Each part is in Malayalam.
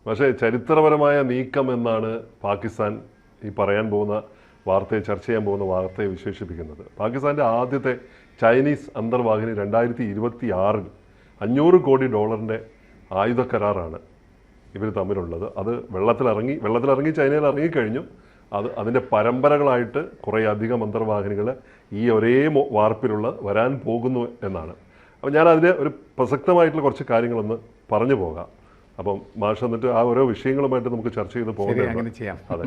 പക്ഷേ ചരിത്രപരമായ നീക്കം എന്നാണ് പാകിസ്ഥാൻ ഈ പറയാൻ പോകുന്ന വാർത്തയെ ചർച്ച ചെയ്യാൻ പോകുന്ന വാർത്തയെ വിശേഷിപ്പിക്കുന്നത്. പാകിസ്ഥാൻ്റെ ആദ്യത്തെ ചൈനീസ് അന്തർവാഹിനി 2026 $500 കോടി ആയുധ കരാറാണ് ഇവർ തമ്മിലുള്ളത്. അത് വെള്ളത്തിലിറങ്ങി ചൈനയിൽ ഇറങ്ങിക്കഴിഞ്ഞു. അതിൻ്റെ പരമ്പരകളായിട്ട് കുറേ അധികം അന്തർവാഹിനികൾ ഈ ഒരേ വാർപ്പിലുള്ള വരാൻ പോകുന്നു എന്നാണ്. അപ്പോൾ ഞാൻ അതിൻ്റെ ഒരു പ്രസക്തമായിട്ടുള്ള കുറച്ച് കാര്യങ്ങളൊന്ന് പറഞ്ഞു പോകാം. അപ്പം മാഷ് എന്നിട്ട് ആ ഓരോ വിഷയങ്ങളുമായിട്ട് നമുക്ക് ചർച്ച ചെയ്ത് പോകുന്നത്. അതെ,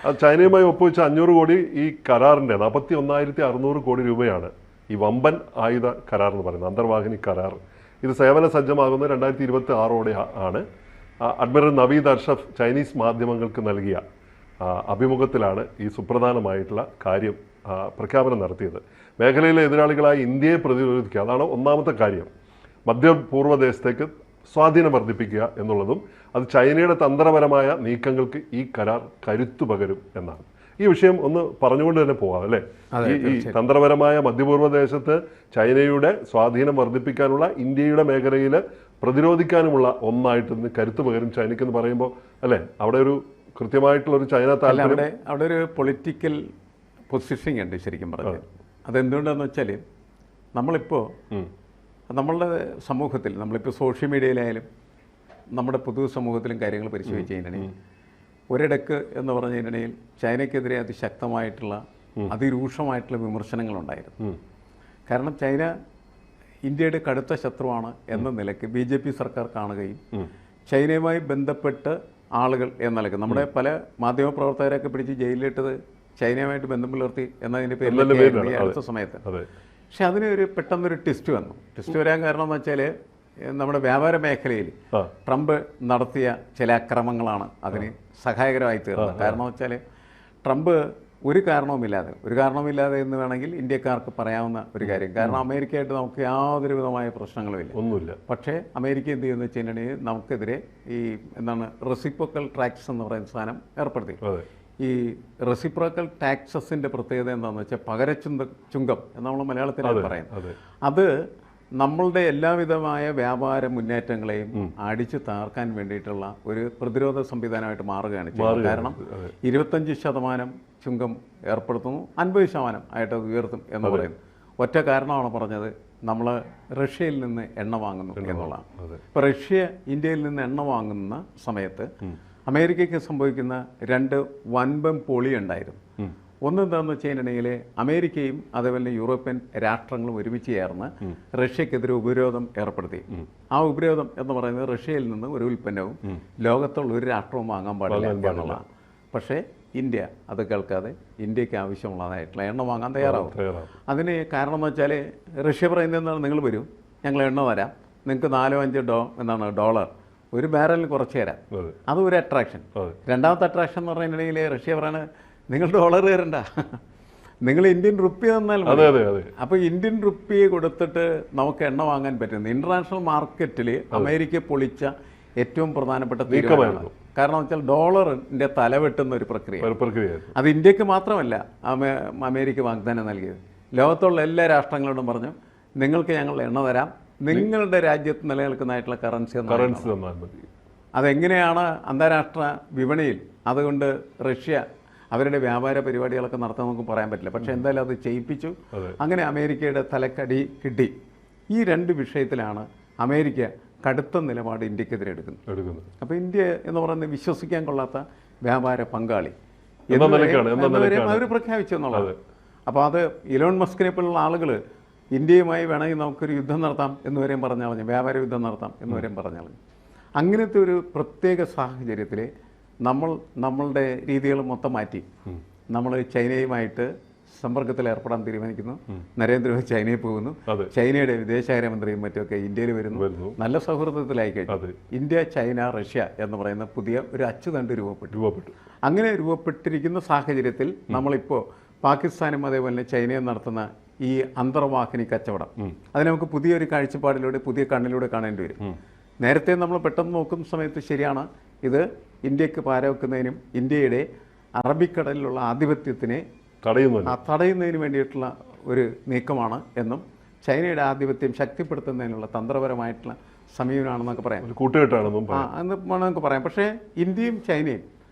അത് ചൈനയുമായി ഒപ്പുവെച്ച 500 കോടി ഈ കരാറിൻ്റെ 41,600 കോടി രൂപയാണ് ഈ വമ്പൻ ആയുധ കരാർ എന്ന് പറയുന്നത്, അന്തർവാഹിനി കരാർ. ഇത് സേവന സജ്ജമാകുന്നത് 2026 ആണ്. അഡ്മിറൽ നവീദ് അർഷഫ് ചൈനീസ് മാധ്യമങ്ങൾക്ക് നൽകിയ അഭിമുഖത്തിലാണ് ഈ സുപ്രധാനമായിട്ടുള്ള കാര്യം പ്രഖ്യാപനം നടത്തിയത്. മേഖലയിലെ എതിരാളികളായ ഇന്ത്യയെ പ്രതിരോധിക്കുക, അതാണ് ഒന്നാമത്തെ കാര്യം. മധ്യപൂർവ്വ ദേശത്തേക്ക് സ്വാധീനം വർദ്ധിപ്പിക്കുക എന്നുള്ളതും അത് ചൈനയുടെ തന്ത്രപരമായ നീക്കങ്ങൾക്ക് ഈ കരാർ കരുത്തു പകരും എന്നാണ്. ഈ വിഷയം ഒന്ന് പറഞ്ഞുകൊണ്ട് തന്നെ പോകാം അല്ലേ? ഈ തന്ത്രപരമായ മധ്യപൂർവ്വ ദേശത്ത് ചൈനയുടെ സ്വാധീനം വർദ്ധിപ്പിക്കാനുള്ള ഇന്ത്യയുടെ മേഖലയിൽ പ്രതിരോധിക്കാനുമുള്ള ഒന്നായിട്ട് ഇന്ന് കരുത്തു പകരും ചൈനയ്ക്ക് എന്ന് പറയുമ്പോൾ അല്ലേ, അവിടെ ഒരു കൃത്യമായിട്ടുള്ള ഒരു ചൈന താല്പര്യം, അവിടെ ഒരു പൊളിറ്റിക്കൽ പൊസിഷനിങ് ഉണ്ട് ശരിക്കും പറഞ്ഞാൽ. അതെന്തുകൊണ്ടാണെന്ന് വെച്ചാൽ നമ്മളിപ്പോൾ നമ്മളുടെ സമൂഹത്തിൽ, നമ്മളിപ്പോൾ സോഷ്യൽ മീഡിയയിലായാലും നമ്മുടെ പൊതു സമൂഹത്തിലും കാര്യങ്ങൾ പരിശോധിച്ച് കഴിഞ്ഞിട്ടുണ്ടെങ്കിൽ ഒരിടക്ക് എന്ന് പറഞ്ഞു കഴിഞ്ഞിട്ടുണ്ടെങ്കിൽ ചൈനയ്ക്കെതിരെ അതിശക്തമായിട്ടുള്ള അതിരൂക്ഷമായിട്ടുള്ള വിമർശനങ്ങളുണ്ടായിരുന്നു. കാരണം ചൈന ഇന്ത്യയുടെ കടുത്ത ശത്രുവാണ് എന്ന നിലയ്ക്ക് BJP സർക്കാർ കാണുകയും ചൈനയുമായി ബന്ധപ്പെട്ട് ആളുകൾ എന്ന നിലയ്ക്ക് നമ്മുടെ പല മാധ്യമപ്രവർത്തകരെയൊക്കെ പിടിച്ച് ജയിലിലിട്ടത് ചൈനയുമായിട്ട് ബന്ധം പുലർത്തി എന്നതിൻ്റെ പേരിൽ അടുത്ത സമയത്ത്. പക്ഷെ അതിന് പെട്ടെന്നൊരു ട്വിസ്റ്റ് വന്നു. ട്വിസ്റ്റ് വരാൻ കാരണം എന്ന് വെച്ചാൽ നമ്മുടെ വ്യാപാര മേഖലയിൽ ട്രംപ് നടത്തിയ ചില അക്രമങ്ങളാണ് അതിന് സഹായകരമായി തീർന്നത്. കാരണം വെച്ചാൽ ട്രംപ് ഒരു കാരണവുമില്ലാതെ എന്ന് വേണമെങ്കിൽ ഇന്ത്യക്കാർക്ക് പറയാവുന്ന ഒരു കാര്യം. കാരണം അമേരിക്കയായിട്ട് നമുക്ക് യാതൊരു വിധമായ പ്രശ്നങ്ങളുമില്ല, ഒന്നുമില്ല. പക്ഷേ അമേരിക്ക എന്ത് ചെയ്യുന്നത് വെച്ചിട്ടുണ്ടെങ്കിൽ നമുക്കെതിരെ ഈ റെസിപ്രോക്കൽ ടാക്സ് എന്ന് പറയുന്ന സാധനം ഏർപ്പെടുത്തി. ഈ റെസിപ്രോക്കൽ ടാക്സസിൻ്റെ പ്രത്യേകത എന്താണെന്ന് വെച്ചാൽ ചുങ്കം എന്ന് നമ്മൾ മലയാളത്തിലാണ് പറയുന്നത്. അത് നമ്മളുടെ എല്ലാവിധമായ വ്യാപാര മുന്നേറ്റങ്ങളെയും അടിച്ചു താർക്കാൻ വേണ്ടിയിട്ടുള്ള ഒരു പ്രതിരോധ സംവിധാനമായിട്ട് മാറുകയാണ് ചെയ്യുന്നത്. കാരണം 25% ചുങ്കം ഏർപ്പെടുത്തുന്നു, 50% ആയിട്ട് അത് ഉയർത്തും എന്ന് പറയുന്നു. ഒറ്റ കാരണമാണ് പറഞ്ഞത്, നമ്മൾ റഷ്യയിൽ നിന്ന് എണ്ണ വാങ്ങുന്നു എന്നുള്ളതാണ്. ഇപ്പോൾ റഷ്യ ഇന്ത്യയിൽ നിന്ന് എണ്ണ വാങ്ങുന്ന സമയത്ത് അമേരിക്കയ്ക്ക് സംഭവിക്കുന്ന 2 വൻപൻ പൊളി ഉണ്ടായിരുന്നു. ഒന്നെന്താണെന്ന് വെച്ച് കഴിഞ്ഞിട്ടുണ്ടെങ്കിൽ അമേരിക്കയും അതേപോലെ യൂറോപ്യൻ രാഷ്ട്രങ്ങളും ഒരുമിച്ച് ചേർന്ന് റഷ്യക്കെതിരെ ഉപരോധം ഏർപ്പെടുത്തി. ആ ഉപരോധം എന്ന് പറയുന്നത് റഷ്യയിൽ നിന്ന് ഒരു ഉൽപ്പന്നവും ലോകത്തുള്ള ഒരു രാഷ്ട്രവും വാങ്ങാൻ പാടില്ല എന്നുള്ളതാണ്. പക്ഷേ ഇന്ത്യ അത് കേൾക്കാതെ ഇന്ത്യക്ക് ആവശ്യമുള്ളതായിട്ടുള്ള എണ്ണ വാങ്ങാൻ തയ്യാറാവും. അതിന് കാരണം എന്ന് വെച്ചാൽ റഷ്യ പറയുന്നത് എന്താണ്, നിങ്ങൾ വരൂ, ഞങ്ങൾ എണ്ണ തരാം, നിങ്ങൾക്ക് $4-5 ഡോളർ ഒരു ബാരലിന് കുറച്ച് തരാം. അത് ഒരു അട്രാക്ഷൻ. രണ്ടാമത്തെ അട്രാക്ഷൻ എന്ന് പറഞ്ഞിട്ടുണ്ടെങ്കിൽ റഷ്യ പറയണത്, നിങ്ങൾ ഡോളർ തരണ്ട, നിങ്ങൾ ഇന്ത്യൻ റുപ്പി തന്നാൽ മതി. അപ്പോൾ ഇന്ത്യൻ റുപ്പി കൊടുത്തിട്ട് നമുക്ക് എണ്ണ വാങ്ങാൻ പറ്റുന്നത് ഇൻ്റർനാഷണൽ മാർക്കറ്റിൽ അമേരിക്ക പൊളിച്ച ഏറ്റവും പ്രധാനപ്പെട്ട തീരുമാനമാണ്. കാരണം വെച്ചാൽ ഡോളറിൻ്റെ തലവെട്ടുന്ന ഒരു പ്രക്രിയ. അത് ഇന്ത്യക്ക് മാത്രമല്ല അമേരിക്ക വാഗ്ദാനം നൽകിയത്, ലോകത്തുള്ള എല്ലാ രാഷ്ട്രങ്ങളോടും പറഞ്ഞു, നിങ്ങൾക്ക് ഞങ്ങൾ എണ്ണ തരാം, നിങ്ങളുടെ രാജ്യത്ത് നിലനിൽക്കുന്നതായിട്ടുള്ള കറൻസി തന്നാൽ മതി. അതെങ്ങനെയാണ് അന്താരാഷ്ട്ര വിപണിയിൽ അതുകൊണ്ട് റഷ്യ അവരുടെ വ്യാപാര പരിപാടികളൊക്കെ നടത്താൻ നമുക്ക് പറയാൻ പറ്റില്ല. പക്ഷേ എന്തായാലും അത് ചെയ്യിപ്പിച്ചു. അങ്ങനെ അമേരിക്കയുടെ തലക്കടി കിട്ടി. ഈ 2 വിഷയത്തിലാണ് അമേരിക്ക കടുത്ത നിലപാട് ഇന്ത്യക്കെതിരെ എടുക്കുന്നത്. അപ്പോൾ ഇന്ത്യ എന്ന് പറയുന്നത് വിശ്വസിക്കാൻ കൊള്ളാത്ത വ്യാപാര പങ്കാളി അവർ പ്രഖ്യാപിച്ചു എന്നുള്ളത്. അപ്പോൾ അത് ഇലോൺ മസ്കിനെ പോലുള്ള ആളുകൾ ഇന്ത്യയുമായി വേണമെങ്കിൽ നമുക്കൊരു യുദ്ധം നടത്താം എന്നുവരെയും പറഞ്ഞാൽ വ്യാപാര യുദ്ധം നടത്താം എന്നുവരെയും പറഞ്ഞാൽ അങ്ങനത്തെ ഒരു പ്രത്യേക സാഹചര്യത്തിൽ നമ്മളുടെ രീതികൾ മൊത്തം മാറ്റി നമ്മൾ ചൈനയുമായിട്ട് സമ്പർക്കത്തിൽ ഏർപ്പെടാൻ തീരുമാനിക്കുന്നു. നരേന്ദ്രമോദി ചൈനയിൽ പോകുന്നു, ചൈനയുടെ വിദേശകാര്യമന്ത്രിയും മറ്റുമൊക്കെ ഇന്ത്യയിൽ വരുന്നു. നല്ല സൗഹൃദത്തിലായി കഴിഞ്ഞു. ഇന്ത്യ, ചൈന, റഷ്യ എന്ന് പറയുന്ന പുതിയ ഒരു അച്ചുതണ്ട് രൂപപ്പെട്ടു. അങ്ങനെ രൂപപ്പെട്ടിരിക്കുന്ന സാഹചര്യത്തിൽ നമ്മളിപ്പോൾ പാകിസ്ഥാനും അതേപോലെ ചൈനയും നടത്തുന്ന ഈ അന്തർവാഹിനി കച്ചവടം അത് നമുക്ക് പുതിയൊരു കാഴ്ചപ്പാടിലൂടെ, പുതിയ കണ്ണിലൂടെ കാണേണ്ടി വരും. നേരത്തെ നമ്മൾ പെട്ടെന്ന് നോക്കുന്ന സമയത്ത് ശരിയാണ്, ഇത് ഇന്ത്യക്ക് പാരവെക്കുന്നതിനും ഇന്ത്യയുടെ അറബിക്കടലിലുള്ള ആധിപത്യത്തിനെ തടയുന്നതിന് വേണ്ടിയിട്ടുള്ള ഒരു നീക്കമാണ് എന്നും ചൈനയുടെ ആധിപത്യം ശക്തിപ്പെടുത്തുന്നതിനുള്ള തന്ത്രപരമായിട്ടുള്ള സമീപനമാണെന്നൊക്കെ പറയാം. ഒരു കൂട്ടുകെട്ടാണെന്നും എന്ന് നമുക്ക് പറയാം. പക്ഷേ ഇന്ത്യയും ചൈനയും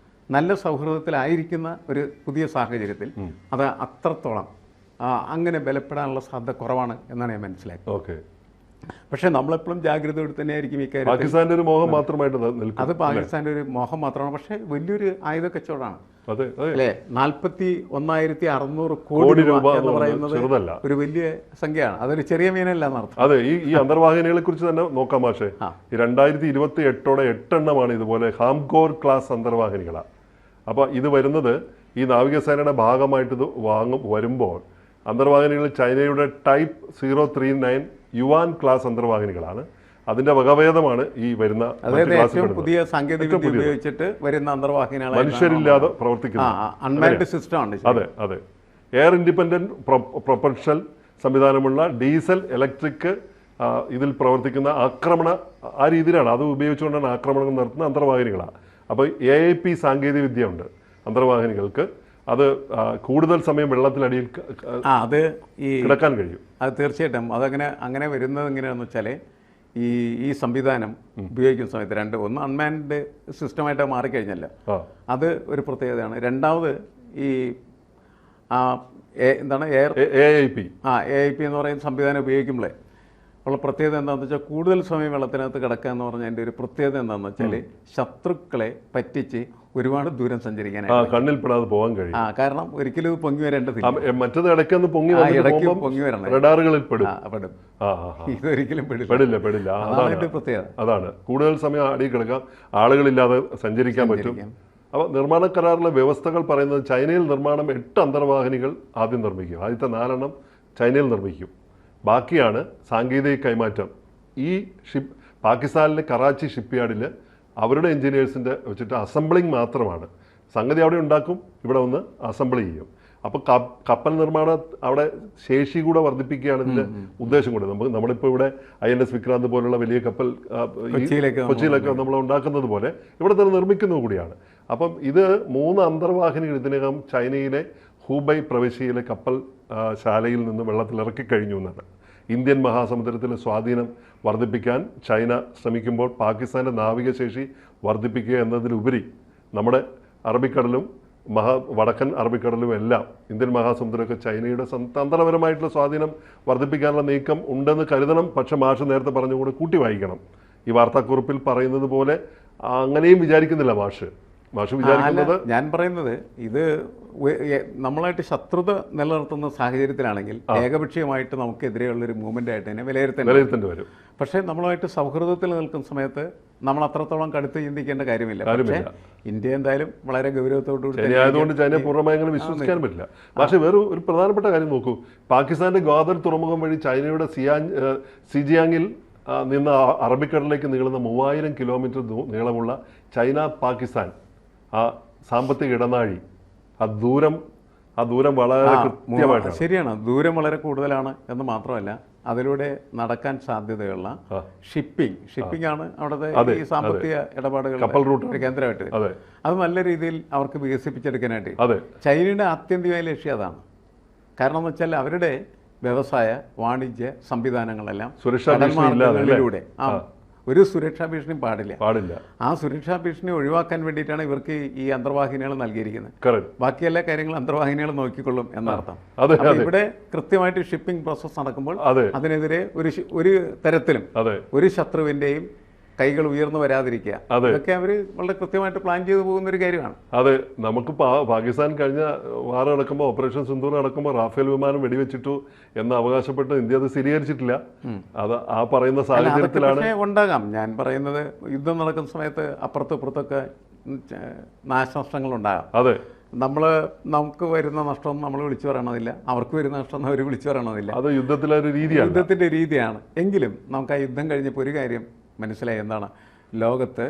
നല്ല സൗഹൃദത്തിലായിരിക്കുന്ന ഒരു പുതിയ സാഹചര്യത്തിൽ അത് അത്രത്തോളം അങ്ങനെ ബലപ്പെടാനുള്ള സാധ്യത കുറവാണ് എന്നാണ് ഞാൻ മനസ്സിലാക്കിയത്. ഓക്കെ. പക്ഷേ നമ്മളെപ്പോഴും ജാഗ്രതയോടെ തന്നെയായിരിക്കും ഇക്കാര്യം. പാകിസ്ഥാന്റെ ഒരു മോഹം മാത്രമായിട്ട് നിൽക്കും. അത് പാകിസ്ഥാൻ്റെ ഒരു മോഹം മാത്രമാണ്. പക്ഷേ വലിയൊരു ആയുധ കച്ചവടമാണ് അതെ അല്ലേ. 41,600 കോടി രൂപ എന്ന് പറയുന്നത് ഒരു വലിയ സംഖ്യയാണ്. അതൊരു ചെറിയ മീനല്ല എന്നർത്ഥം. അതെ. ഈ അന്തർവാഹിനികളെ കുറിച്ച് തന്നെ നോക്കാം മാഷേ. ഈ 2028 8 ഇതുപോലെ ഹാംകോർ ക്ലാസ് അന്തർവാഹിനികളാണ്. അപ്പോൾ ഇത് വരുന്നത് ഈ നാവികസേനയുടെ ഭാഗമായിട്ട് ഇത് വരുമ്പോൾ അന്തർവാഹിനികൾ ചൈനയുടെ ടൈപ്പ് 039 യുവാൻ ക്ലാസ് അന്തർവാഹിനികളാണ്. അതിന്റെ വകഭേദമാണ് ഈ വരുന്ന പുതിയ സാങ്കേതിക ഉപയോഗിച്ചിട്ട് വരുന്ന അന്തർവാഹിനികൾ, മനുഷ്യരില്ലാതെ പ്രവർത്തിക്കുന്ന അൺമാൻഡ് സിസ്റ്റമാണ്. അതെ അതെ. എയർ ഇൻഡിപെൻഡന്റ് പ്രൊപ്പൽഷൻ സംവിധാനമുള്ള ഡീസൽ ഇലക്ട്രിക് ഇതിൽ പ്രവർത്തിക്കുന്ന ആ രീതിയിലാണ് അത് ഉപയോഗിച്ചുകൊണ്ടാണ് ആക്രമണങ്ങൾ നടത്തുന്ന അന്തർവാഹിനികളാണ്. അപ്പോൾ AIP സാങ്കേതിക വിദ്യ ഉണ്ട് അന്തർവാഹിനികൾക്ക്. അത് കൂടുതൽ സമയം വെള്ളത്തിലടിയിൽ കിടക്കാൻ കഴിയും. അത് തീർച്ചയായിട്ടും അങ്ങനെ വരുന്നത് എങ്ങനെയാണെന്ന് വെച്ചാൽ ഈ സംവിധാനം ഉപയോഗിക്കുന്ന സമയത്ത് ഒന്ന് അൺമാൻഡ് സിസ്റ്റമായിട്ട് മാറിക്കഴിഞ്ഞല്ലോ, അത് ഒരു പ്രത്യേകതയാണ്. രണ്ടാമത് ഈ എന്താണ് AIP എന്ന് പറയുന്ന സംവിധാനം ഉപയോഗിക്കുമ്പോഴേ ഉള്ള പ്രത്യേകത എന്താണെന്ന് വെച്ചാൽ കൂടുതൽ സമയം വെള്ളത്തിനകത്ത് കിടക്കുക എന്ന് പറഞ്ഞതിൻ്റെ ഒരു പ്രത്യേകത എന്താണെന്ന് വെച്ചാൽ ശത്രുക്കളെ പറ്റിച്ച് ഒരുപാട് ദൂരം സഞ്ചരിക്കാനായിട്ട് കണ്ണിൽ പെടാതെ പോകാൻ കഴിയും. കാരണം ഒരിക്കലും ഇത് പൊങ്ങി വരേണ്ടതില്ല. മറ്റത് ഇടയ്ക്കൊന്ന് പൊങ്ങി വരണം, റഡാറുകളിൽ പെടും. ഇതൊരിക്കലും പെടില്ല. പ്രത്യേകത അതാണ്. കൂടുതൽ സമയം അടി കിടക്കാം, ആളുകളില്ലാതെ സഞ്ചരിക്കാൻ പറ്റും. അപ്പോൾ നിർമ്മാണ കരാറിലെ വ്യവസ്ഥകൾ പറയുന്നത് ചൈനയിൽ നിർമ്മാണം 8 അന്തർവാഹിനികൾ ആദ്യം നിർമ്മിക്കും. ആദ്യത്തെ 4 ചൈനയിൽ നിർമ്മിക്കും. ബാക്കിയാണ് സാങ്കേതിക കൈമാറ്റം. ഈ പാകിസ്ഥാനിലെ കറാച്ചി ഷിപ്പ്യാർഡിൽ അവരുടെ എഞ്ചിനീയേഴ്സിൻ്റെ വെച്ചിട്ട് അസംബ്ലിങ് മാത്രമാണ്. സംഗതി അവിടെ ഉണ്ടാക്കും, ഇവിടെ വന്ന് അസംബിൾ ചെയ്യും. അപ്പോൾ കപ്പൽ നിർമ്മാണം അവിടെ ശേഷി കൂടെ വർദ്ധിപ്പിക്കുകയാണ് ഇതിൻ്റെ ഉദ്ദേശം കൂടെ. നമ്മളിപ്പോൾ ഇവിടെ INS വിക്രാന്ത് പോലുള്ള വലിയ കപ്പൽ കൊച്ചിയിലൊക്കെ നമ്മൾ ഉണ്ടാക്കുന്നത് പോലെ ഇവിടെ തന്നെ നിർമ്മിക്കുന്നത് കൂടിയാണ്. അപ്പം ഇത് 3 അന്തർവാഹിനികൾ ഇതിനകം ചൈനയിലെ ഹൂബൈ പ്രവിശ്യയിലെ കപ്പൽ ശാലയിൽ നിന്ന് വെള്ളത്തിലിറക്കി കഴിഞ്ഞു എന്നാണ്. ഇന്ത്യൻ മഹാസമുദ്രത്തിലെ സ്വാധീനം വർദ്ധിപ്പിക്കാൻ ചൈന ശ്രമിക്കുമ്പോൾ പാകിസ്ഥാൻ്റെ നാവികശേഷി വർദ്ധിപ്പിക്കുക എന്നതിലുപരി നമ്മുടെ അറബിക്കടലും വടക്കൻ അറബിക്കടലും എല്ലാം ഇന്ത്യൻ മഹാസമുദ്രമൊക്കെ ചൈനയുടെ തന്ത്രപരമായിട്ടുള്ള സ്വാധീനം വർദ്ധിപ്പിക്കാനുള്ള നീക്കം ഉണ്ടെന്ന് കരുതണം. പക്ഷെ മാഷ് നേരത്തെ പറഞ്ഞുകൂടെ കൂട്ടി വായിക്കണം. ഈ വാർത്താക്കുറിപ്പിൽ പറയുന്നത് പോലെ അങ്ങനെയും വിചാരിക്കുന്നില്ല മാഷ് വിചാരിക്കുന്നത്. ഞാൻ പറയുന്നത് ഇത് നമ്മളായിട്ട് ശത്രുത നിലനിർത്തുന്ന സാഹചര്യത്തിലാണെങ്കിൽ ഏകപക്ഷീയമായിട്ട് നമുക്കെതിരെയുള്ളൊരു മൂവ്മെന്റ് ആയിട്ട് തന്നെ വിലയിരുത്തേണ്ടി വരും. പക്ഷേ നമ്മളുമായിട്ട് സൗഹൃദത്തിൽ നിൽക്കുന്ന സമയത്ത് നമ്മൾ അത്രത്തോളം കടുത്ത് ചിന്തിക്കേണ്ട കാര്യമില്ല. പക്ഷേ ഇന്ത്യ എന്തായാലും വളരെ ഗൗരവത്തോടുകൂടി ആയതുകൊണ്ട് ചൈനയെ പൂർണ്ണമായി അങ്ങനെ വിശ്വസിക്കാൻ പറ്റില്ല. പക്ഷേ വേറെ ഒരു പ്രധാനപ്പെട്ട കാര്യം നോക്കൂ. പാകിസ്ഥാന്റെ ഗ്വാദർ തുറമുഖം വഴി ചൈനയുടെ സിജിയാങ്ങിൽ നിന്ന് അറബിക്കടലിലേക്ക് നീളുന്ന 3000 കിലോമീറ്റർ നീളമുള്ള ചൈന പാകിസ്ഥാൻ സാമ്പത്തിക ഇടനാഴി ആ ദൂരം വളരെ കൃത്യമായിട്ടാണ്. ശരിയാണ്, ദൂരം വളരെ കൂടുതലാണ് എന്ന് മാത്രമല്ല അതിലൂടെ നടക്കാൻ സാധ്യതയുള്ള ഷിപ്പിംഗ് ആണ് അവിടുത്തെ ഈ സാമ്പത്തിക ഇടപാടുകൾ കപ്പൽ റൂട്ട് കേന്ദ്രമായിട്ട്. അത് നല്ല രീതിയിൽ അവർക്ക് വികസിപ്പിച്ചെടുക്കാനായിട്ട് ചൈനയുടെ ആത്യന്തികമായ ലക്ഷ്യം അതാണ്. കാരണം എന്ന് വെച്ചാൽ അവരുടെ വ്യവസായ വാണിജ്യ സംവിധാനങ്ങളെല്ലാം കടൽമാർഗ്ഗങ്ങളിലൂടെ ഒരു സുരക്ഷാ ഭീഷണിയും പാടില്ല. ആ സുരക്ഷാ ഭീഷണി ഒഴിവാക്കാൻ വേണ്ടിയിട്ടാണ് ഇവർക്ക് ഈ അന്തർവാഹിനികൾ നൽകിയിരിക്കുന്നത്. ബാക്കി എല്ലാ കാര്യങ്ങളും അന്തർവാഹിനികൾ നോക്കിക്കൊള്ളും എന്നർത്ഥം. ഇവിടെ കൃത്യമായിട്ട് ഷിപ്പിംഗ് പ്രോസസ് നടക്കുമ്പോൾ അതിനെതിരെ ഒരു തരത്തിലും ഒരു ശത്രുവിന്റെയും കൈകൾ ഉയർന്നു വരാതിരിക്കുക, അതൊക്കെ അവർ വളരെ കൃത്യമായിട്ട് പ്ലാൻ ചെയ്തു പോകുന്ന ഒരു കാര്യമാണ്. അതെ, നമുക്ക് പാകിസ്ഥാൻ കഴിഞ്ഞ വാർ നടക്കുമ്പോൾ ഓപ്പറേഷൻ സിന്ദൂർ നടക്കുമ്പോൾ റാഫേൽ വിമാനം വെടിവെച്ചിട്ടു എന്ന് അവകാശപ്പെട്ട് ഇന്ത്യ അത് സ്ഥിരീകരിച്ചിട്ടില്ല. അത് ആ പറയുന്ന സാഹചര്യത്തിലാണ് ഉണ്ടാകാം. ഞാൻ പറയുന്നത് യുദ്ധം നടക്കുന്ന സമയത്ത് അപ്പുറത്തും ഇപ്പുറത്തൊക്കെ നാശനഷ്ടങ്ങൾ ഉണ്ടാകാം. അതെ, നമുക്ക് വരുന്ന നഷ്ടം നമ്മൾ വിളിച്ചു പറയണമെന്നില്ല, അവർക്ക് വരുന്ന നഷ്ടം അവർ വിളിച്ചു പറയണമെന്നില്ല. അത് യുദ്ധത്തിന്റെ രീതിയാണ്. എങ്കിലും നമുക്ക് ആ യുദ്ധം കഴിഞ്ഞപ്പോൾ ഒരു കാര്യം മനസ്സിലായി. എന്താണ്? ലോകത്ത്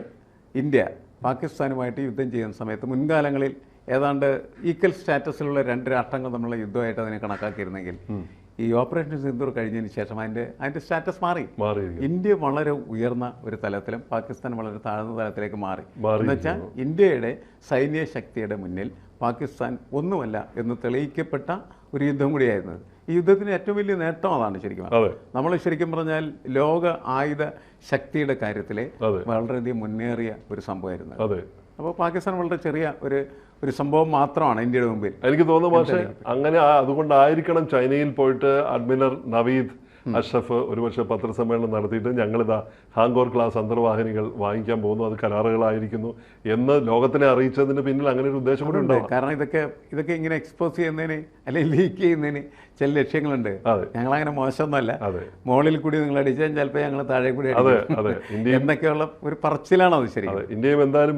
ഇന്ത്യ പാകിസ്ഥാനുമായിട്ട് യുദ്ധം ചെയ്യുന്ന സമയത്ത് മുൻകാലങ്ങളിൽ ഏതാണ്ട് ഈക്വൽ സ്റ്റാറ്റസിലുള്ള 2 രാഷ്ട്രങ്ങൾ തമ്മിലുള്ള യുദ്ധമായിട്ട് അതിനെ കണക്കാക്കിയിരുന്നെങ്കിൽ ഈ ഓപ്പറേഷൻ സിന്ദൂർ കഴിഞ്ഞതിന് ശേഷം അതിൻ്റെ സ്റ്റാറ്റസ് മാറി. ഇന്ത്യ വളരെ ഉയർന്ന ഒരു തലത്തിലും പാകിസ്ഥാൻ വളരെ താഴ്ന്ന തലത്തിലേക്ക് മാറി. എന്നുവെച്ചാൽ ഇന്ത്യയുടെ സൈന്യ ശക്തിയുടെ മുന്നിൽ പാകിസ്ഥാൻ ഒന്നുമല്ല എന്ന് തെളിയിക്കപ്പെട്ട ഒരു യുദ്ധം കൂടിയായിരുന്നത്. ഈ യുദ്ധത്തിന് ഏറ്റവും വലിയ നേട്ടം അതാണ് ശരിക്കും. അതെ നമ്മൾ ശരിക്കും പറഞ്ഞാൽ ലോക ആയുധ ശക്തിയുടെ കാര്യത്തിൽ അതെ വളരെയധികം മുന്നേറിയ ഒരു സംഭവമായിരുന്നു. അതെ. അപ്പോൾ പാകിസ്ഥാൻ വളരെ ചെറിയ ഒരു സംഭവം മാത്രമാണ് ഇന്ത്യയുടെ മുമ്പിൽ. എനിക്ക് തോന്നുന്നു പക്ഷേ അങ്ങനെ അതുകൊണ്ടായിരിക്കണം ചൈനയിൽ പോയിട്ട് അഡ്മിറൽ നവീദ് അഷ്റഫ് ഒരുപക്ഷെ പത്രസമ്മേളനം നടത്തിയിട്ട് ഞങ്ങളിതാ ഹാങ്കോർ ക്ലാസ് അന്തർവാഹിനികൾ വാങ്ങിക്കാൻ പോകുന്നു, അത് കരാറുകളായിരിക്കുന്നു എന്ന് ലോകത്തിനെ അറിയിച്ചതിന് പിന്നിൽ അങ്ങനെ ഒരു ഉദ്ദേശം കൂടി ഉണ്ടാവും. കാരണം ഇതൊക്കെ ഇങ്ങനെ എക്സ്പോസ് ചെയ്യുന്നതിന് അല്ലെങ്കിൽ ലീക്ക് ചെയ്യുന്നതിന് ചില ലക്ഷ്യങ്ങളുണ്ട്. ഞങ്ങളങ്ങനെ മോശമൊന്നുമല്ല, മുകളിൽ കൂടി നിങ്ങൾ അടിച്ചാൽ ചിലപ്പോൾ ഞങ്ങൾ താഴെ കൂടി എന്നൊക്കെയുള്ള ഒരു പറച്ചിലാണ് അത്. ശരി, ഇന്ത്യയും എന്തായാലും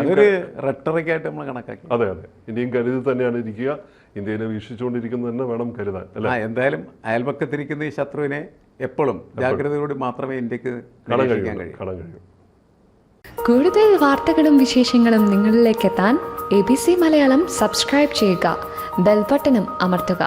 അതൊരു റെട്ടറിക്കായിട്ട് നമ്മൾ കണക്കാക്കി. അതെ അതെ, ഇന്ത്യയും കരുതി തന്നെയാണ് ഇരിക്കുക, ഇന്ത്യനെ വീക്ഷിച്ചുകൊണ്ടിരിക്കുന്നത് തന്നെ വേണം കരുതാൻ. എന്തായാലും അയൽപക്കത്തിരിക്കുന്ന ഈ ശത്രുവിനെ എപ്പോഴും ജാഗ്രതയോടെ മാത്രമേ ഇന്ത്യക്ക് കാണാൻ കഴിയൂ. കൂടുതൽ വാർത്തകളും വിശേഷങ്ങളും നിങ്ങളിലേക്ക് എത്താൻ ABC മലയാളം സബ്സ്ക്രൈബ് ചെയ്യുക, ബെൽ ബട്ടണും അമർത്തുക.